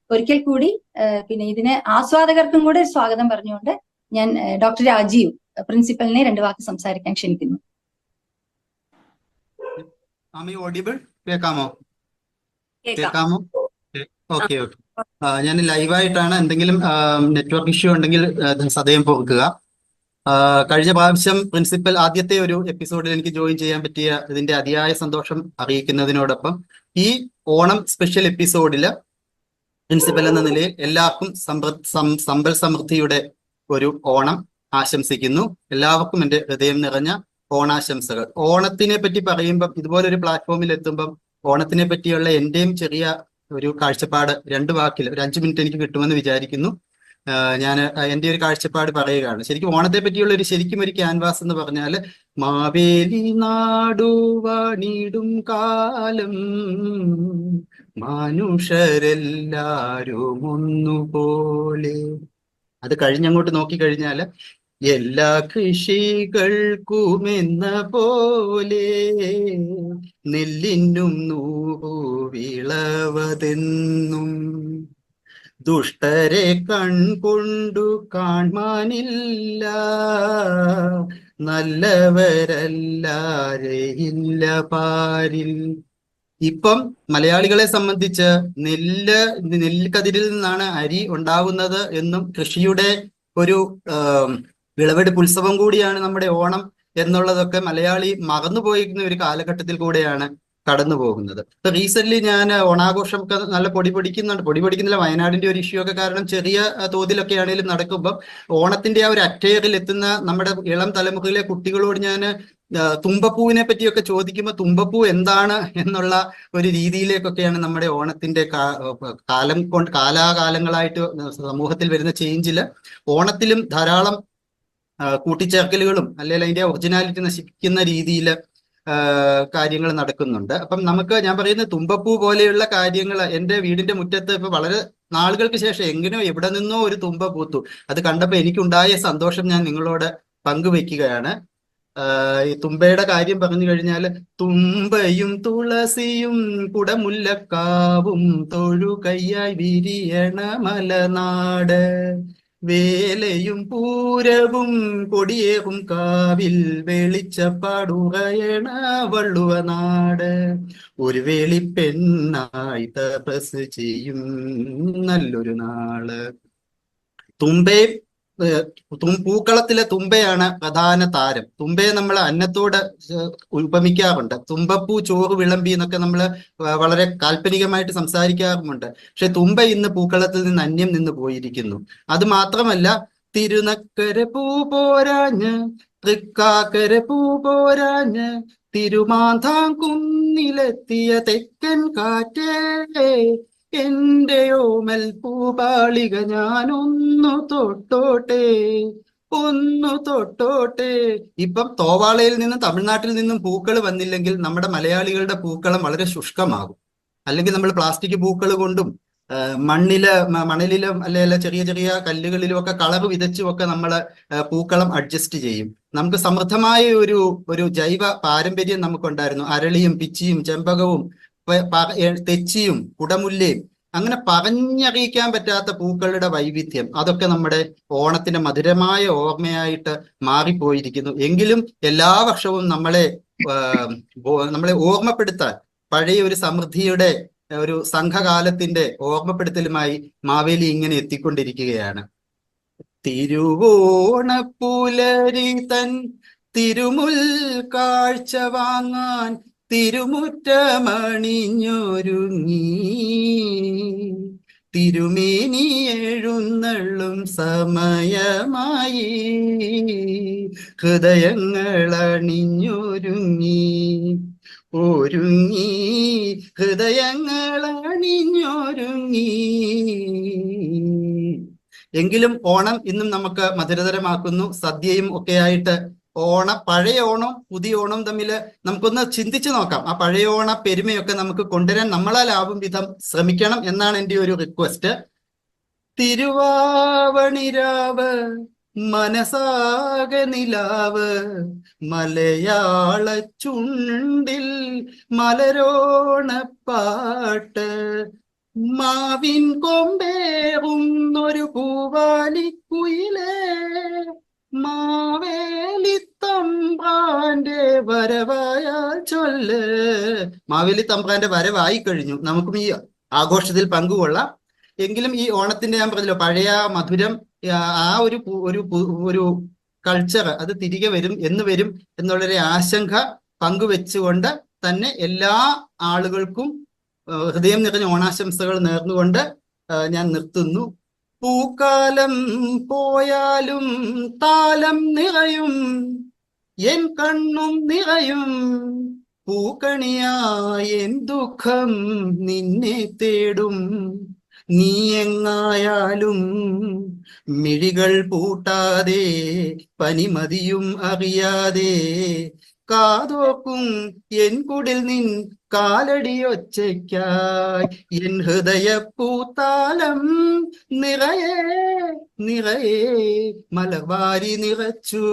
ഒരിക്കൽ കൂടി പിന്നെ ഇതിന് ആസ്വാദകർക്കും കൂടെ സ്വാഗതം പറഞ്ഞുകൊണ്ട് ഞാൻ ഡോക്ടർ രാജീവ് പ്രിൻസിപ്പലിനെ 2 വാക്ക് സംസാരിക്കാൻ ക്ഷണിക്കുന്നു. കേൾക്കാമോ? ഓക്കെ. ഞാൻ ലൈവായിട്ടാണ്. എന്തെങ്കിലും നെറ്റ്വർക്ക് ഇഷ്യൂ ഉണ്ടെങ്കിൽ സദയം പൊറുക്കുക. കഴിഞ്ഞ പ്രാവശ്യം പ്രിൻസിപ്പൽ ആദ്യത്തെ ഒരു എപ്പിസോഡിൽ എനിക്ക് ജോയിൻ ചെയ്യാൻ പറ്റിയ ഇതിന്റെ അതിയായ സന്തോഷം അറിയിക്കുന്നതിനോടൊപ്പം ഈ ഓണം സ്പെഷ്യൽ എപ്പിസോഡിൽ പ്രിൻസിപ്പൽ എന്ന നിലയിൽ എല്ലാവർക്കും സമ്പൽ സമൃദ്ധിയുടെ ഒരു ഓണം ആശംസിക്കുന്നു. എല്ലാവർക്കും എൻ്റെ ഹൃദയം നിറഞ്ഞ ഓണാശംസകൾ. ഓണത്തിനെ പറ്റി പറയുമ്പം, ഇതുപോലൊരു പ്ലാറ്റ്ഫോമിൽ എത്തുമ്പം ഓണത്തിനെ പറ്റിയുള്ള എൻ്റെയും ചെറിയ ഒരു കാഴ്ചപ്പാട് 2 വാക്കിൽ ഒരു 5 മിനിറ്റ് എനിക്ക് കിട്ടുമെന്ന് വിചാരിക്കുന്നു. ഞാൻ എൻ്റെ ഒരു കാഴ്ചപ്പാട് പറയുകയാണ്. ശരിക്കും ഓണത്തെ പറ്റിയുള്ള ശരിക്കും ഒരു ക്യാൻവാസ് എന്ന് പറഞ്ഞാൽ, മാവേലി നാടുവാണിടും കാലം മനുഷ്യരെല്ലാരും ഒന്നുപോലെ. അത് കഴിഞ്ഞങ്ങോട്ട് നോക്കിക്കഴിഞ്ഞാൽ എല്ലാ കൃഷികൾക്കുമെന്ന പോലെ നെല്ലിനും 100 വിളവതെന്നും ദുഷ്ടരെ കൺകൊണ്ടു കാൺമാനില്ല, നല്ലവരല്ലാരെയില്ല പാരിൽ. ഇപ്പം മലയാളികളെ സംബന്ധിച്ച് നെൽക്കതിരിൽ നിന്നാണ് അരി ഉണ്ടാവുന്നത് എന്നും കൃഷിയുടെ ഒരു വിളവെടുപ്പ് ഉത്സവം കൂടിയാണ് നമ്മുടെ ഓണം എന്നുള്ളതൊക്കെ മലയാളി മറന്നുപോയിരിക്കുന്ന ഒരു കാലഘട്ടത്തിൽ കൂടെയാണ് കടന്നു പോകുന്നത്. ഇപ്പൊ റീസെന്റ് ഞാൻ ഓണാഘോഷമൊക്കെ നല്ല പൊടി പൊടിക്കുന്നില്ല. വയനാടിന്റെ ഒരു ഇഷ്യൂ ഒക്കെ കാരണം ചെറിയ തോതിലൊക്കെ ആണെങ്കിലും നടക്കുമ്പം ഓണത്തിന്റെ ആ ഒരു അറ്റയറിൽ എത്തുന്ന നമ്മുടെ ഇളം തലമുറയിലെ കുട്ടികളോട് ഞാൻ തുമ്പപ്പൂവിനെ പറ്റിയൊക്കെ ചോദിക്കുമ്പോൾ തുമ്പപ്പൂ എന്താണ് എന്നുള്ള ഒരു രീതിയിലേക്കൊക്കെയാണ് നമ്മുടെ ഓണത്തിന്റെ കാലാകാലങ്ങളായിട്ട് സമൂഹത്തിൽ വരുന്ന ചേഞ്ചില് ഓണത്തിലും ധാരാളം കൂട്ടിച്ചേർക്കലുകളും അല്ലെങ്കിൽ അതിന്റെ ഒറിജിനാലിറ്റി നശിപ്പിക്കുന്ന രീതിയിൽ കാര്യങ്ങൾ നടക്കുന്നുണ്ട്. അപ്പം ഞാൻ പറയുന്ന തുമ്പപ്പൂ പോലെയുള്ള കാര്യങ്ങൾ എൻ്റെ വീടിന്റെ മുറ്റത്ത് ഇപ്പൊ വളരെ നാളുകൾക്ക് ശേഷം എങ്ങനെയോ എവിടെ നിന്നോ ഒരു തുമ്പ പൂത്തു. അത് കണ്ടപ്പോൾ എനിക്കുണ്ടായ സന്തോഷം ഞാൻ നിങ്ങളോട് പങ്കുവെക്കുകയാണ്. ഈ തുമ്പയുടെ കാര്യം പറഞ്ഞു കഴിഞ്ഞാൽ, തുമ്പയും തുളസിയും കുടമുല്ലക്കാവും തൊഴുകയ്യായി വിരിയണ മലനാട്, വേലയും പൂരവും കൊടിയേറും കാവിൽ വെളിച്ചപ്പാടുകയണ വള്ളുവനാട്, ഒരു വേളിപ്പെണ്ണായി തപസ് ചെയ്യും നല്ലൊരു നാള്. പൂക്കളത്തിലെ തുമ്പയാണ് പ്രധാന താരം. തുമ്പയെ നമ്മൾ അന്നത്തോട് ഉപമിക്കാറുണ്ട്. തുമ്പപ്പൂ ചോറ് വിളമ്പി എന്നൊക്കെ നമ്മൾ വളരെ കാൽപ്പനികമായിട്ട് സംസാരിക്കാറുമുണ്ട്. പക്ഷെ തുമ്പ ഇന്ന് പൂക്കളത്തിൽ നിന്ന് അന്യം നിന്ന് പോയിരിക്കുന്നു. അത് മാത്രമല്ല, തിരുനക്കര പൂ പോരാഞ്ഞ് തൃക്കാക്കര പൂ പോരാഞ്ഞ് തിരുമാന്താംകുന്നിലെത്തിയ തെക്കൻ കാറ്റേ, എന്റെ ഓമൽ പൂപാളിക ഞാനൊന്നു തൊട്ടോട്ടെ. ഇപ്പം തോവാളയിൽ നിന്നും തമിഴ്നാട്ടിൽ നിന്നും പൂക്കൾ വന്നില്ലെങ്കിൽ നമ്മുടെ മലയാളികളുടെ പൂക്കളം വളരെ ശുഷ്കമാകും. അല്ലെങ്കിൽ നമ്മൾ പ്ലാസ്റ്റിക് പൂക്കൾ കൊണ്ടും മണലിലും അല്ലെങ്കിൽ ചെറിയ ചെറിയ കല്ലുകളിലും ഒക്കെ കളർ വിതച്ചും ഒക്കെ നമ്മൾ പൂക്കളം അഡ്ജസ്റ്റ് ചെയ്യും. നമുക്ക് സമൃദ്ധമായ ഒരു ജൈവ പാരമ്പര്യം നമുക്കുണ്ടായിരുന്നു. അരളിയും പിച്ചിയും ചെമ്പകവും തെച്ചിയും കുടമുല്ലയും, അങ്ങനെ പറഞ്ഞറിയിക്കാൻ പറ്റാത്ത പൂക്കളുടെ വൈവിധ്യം, അതൊക്കെ നമ്മുടെ ഓണത്തിന്റെ മധുരമായ ഓർമ്മയായിട്ട് മാറിപ്പോയിരിക്കുന്നു. എങ്കിലും എല്ലാ വർഷവും നമ്മളെ ഓർമ്മപ്പെടുത്താൻ പഴയ ഒരു സമൃദ്ധിയുടെ ഒരു സംഘകാലത്തിന്റെ ഓർമ്മപ്പെടുത്തലുമായി മാവേലി ഇങ്ങനെ എത്തിക്കൊണ്ടിരിക്കുകയാണ്. തിരുവോണപ്പുലരി തൻ തിരുമുൽ കാഴ്ച വാങ്ങാൻ തിരുമുറ്റമണിഞ്ഞൊരുങ്ങി, തിരുമേനി എഴുന്നള്ളും സമയമായി, ഹൃദയങ്ങൾ അണിഞ്ഞൊരുങ്ങി ഹൃദയങ്ങൾ അണിഞ്ഞൊരുങ്ങി. എങ്കിലും ഓണം ഇന്നും നമുക്ക് മധുരതരമാക്കുന്നു. സദ്യയും ഒക്കെയായിട്ട് പഴയ ഓണം പുതിയ ഓണം തമ്മിൽ നമുക്കൊന്ന് ചിന്തിച്ചു നോക്കാം. ആ പഴയ ഓണ പെരുമയൊക്കെ നമുക്ക് കൊണ്ടുവരാൻ നമ്മളാലാവും വിധം ശ്രമിക്കണം എന്നാണ് എൻ്റെ ഒരു റിക്വസ്റ്റ്. തിരുവാവണിരാവ് മനസാകെ നിലാവ്, മലയാള ചുണ്ടിൽ മലരോണപ്പാട്ട്, മാവിൻ കൊമ്പേറുന്നൊരു പൂവാലിക്കുയിലേ, മാവേലി തമ്പ്രാന്റെ വരവായാൽ ചൊല്ല്. മാവേലി തമ്പ്രാന്റെ വരവായി കഴിഞ്ഞു, നമുക്കും ഈ ആഘോഷത്തിൽ പങ്കുകൊള്ളാം. എങ്കിലും ഈ ഓണത്തിന്റെ ഞാൻ പറഞ്ഞല്ലോ പഴയ മധുരം, ആ ഒരു കൾച്ചർ അത് തിരികെ വരും എന്നുള്ളൊരു ആശങ്ക പങ്കുവെച്ചുകൊണ്ട് തന്നെ എല്ലാ ആളുകൾക്കും ഹൃദയം നിറഞ്ഞ ഓണാശംസകൾ നേർന്നുകൊണ്ട് ഞാൻ നിർത്തുന്നു. പൂക്കാലം പോയാലും താലം നിറയും, എൻ കണ്ണും നിറയും, പൂക്കണിയായ എൻ ദുഃഖം നിന്നെ തേടും. നീ എങ്ങായാലും മിഴികൾ പൂട്ടാതെ പനിമതിയും അറിയാതെ കാതോക്കും എൻ കുടിൽ നിൻ കാലടിയൊച്ചയ്ക്കായി. എൻ ഹൃദയപ്പൂത്താലം നിറയെ നിറയെ മലർവാരി നിറച്ചു.